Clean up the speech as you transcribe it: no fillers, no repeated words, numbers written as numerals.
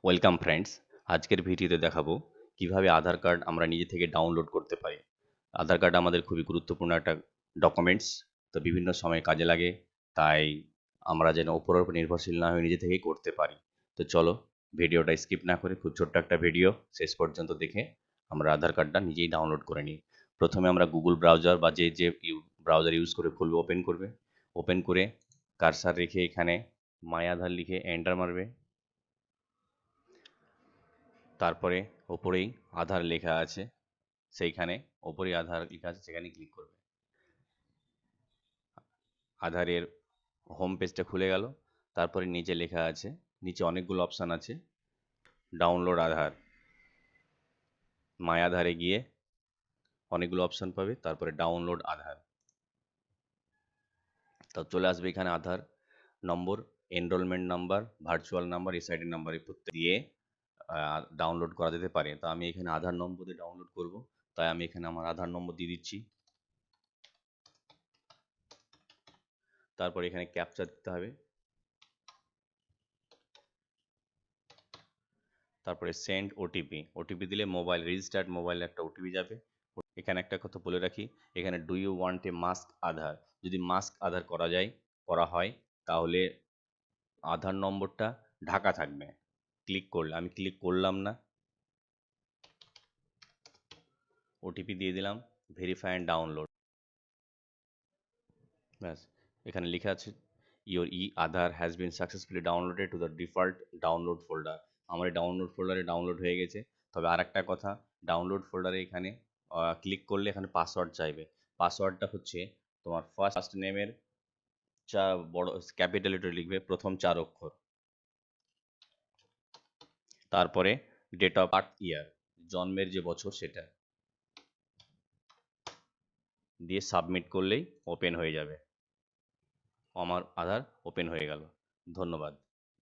Welcome friends. আজকের ভিডিওতে দেখাবো কিভাবে আধার কার্ড আমরা নিজে থেকে ডাউনলোড করতে পারি। আধার কার্ড আমাদের খুবই গুরুত্বপূর্ণ একটা ডকুমেন্টস, তো বিভিন্ন সময় কাজে লাগে। তাই আমরা যেন ওপরের উপর নির্ভরশীল না হয়ে নিজে থেকেই করতে পারি। তো চলো, ভিডিওটা স্কিপ না করে, খুব ছোট্ট একটা ভিডিও, শেষ পর্যন্ত দেখে আমরা আধার কার্ডটা নিজেই ডাউনলোড করে নিই। প্রথমে আমরা গুগল ব্রাউজার বা যে ব্রাউজার ইউজ করে খুলবে, ওপেন করবে। ওপেন করে কার্সার রেখে এখানে মাই আধার লিখে এন্টার মারবে। তারপরে ওপরেই আধার লেখা আছে, সেইখানে ওপরেই আধার লেখা আছে সেখানে ক্লিক করবে। আধারের হোম পেজটা খুলে গেল। তারপরে নিচে লেখা আছে, নিচে অনেকগুলো অপশান আছে। ডাউনলোড আধার, মাই আধারে গিয়ে অনেকগুলো অপশান পাবে, তারপরে ডাউনলোড আধার। তো চলে আসবে এখানে Aadhaar number, enrolment number, virtual number, SID number দিয়ে ডাউনলোড করা যেতে পারে। তো আমি এখানে আধার নম্বর দিয়ে ডাউনলোড করব, তাই আমি এখানে আমার আধার নম্বর দিয়ে দিচ্ছি। তারপর এখানে ক্যাপচা দিতে হবে। তারপরে সেন্ড ওটিপি। ওটিপি দিলে মোবাইল রেজিস্টার্ড মোবাইলে একটা ওটিপি যাবে। এখানে একটা কথা বলে রাখি, এখানে do you want a mask Aadhaar, যদি মাস্ক আধার করা হয় তাহলে আধার নম্বরটা ঢাকা থাকবে। ক্লিক করলে, আমি ক্লিক করলাম না, ওটিপি দিয়ে দিলাম, ভেরিফাই অ্যান্ড ডাউনলোড। ব্যাস, এখানে লেখা আছে your E Aadhaar has been successfully downloaded to the default download folder. আমার এই ডাউনলোড ফোল্ডারে ডাউনলোড হয়ে গেছে। তবে আর একটা কথা, ডাউনলোড ফোল্ডারে এখানে ক্লিক করলে এখানে পাসওয়ার্ড চাইবে। পাসওয়ার্ডটা হচ্ছে তোমার ফার্স্ট নেমের বড় ক্যাপিটাল লেটার লিখবে, প্রথম 4 অক্ষর, তারপরে ডেট অফ বার্থ ইয়ার, জন্মের যে বছর সেটা দিয়ে সাবমিট করলেই ওপেন হয়ে যাবে। আমার আধার ওপেন হয়ে গেল। ধন্যবাদ।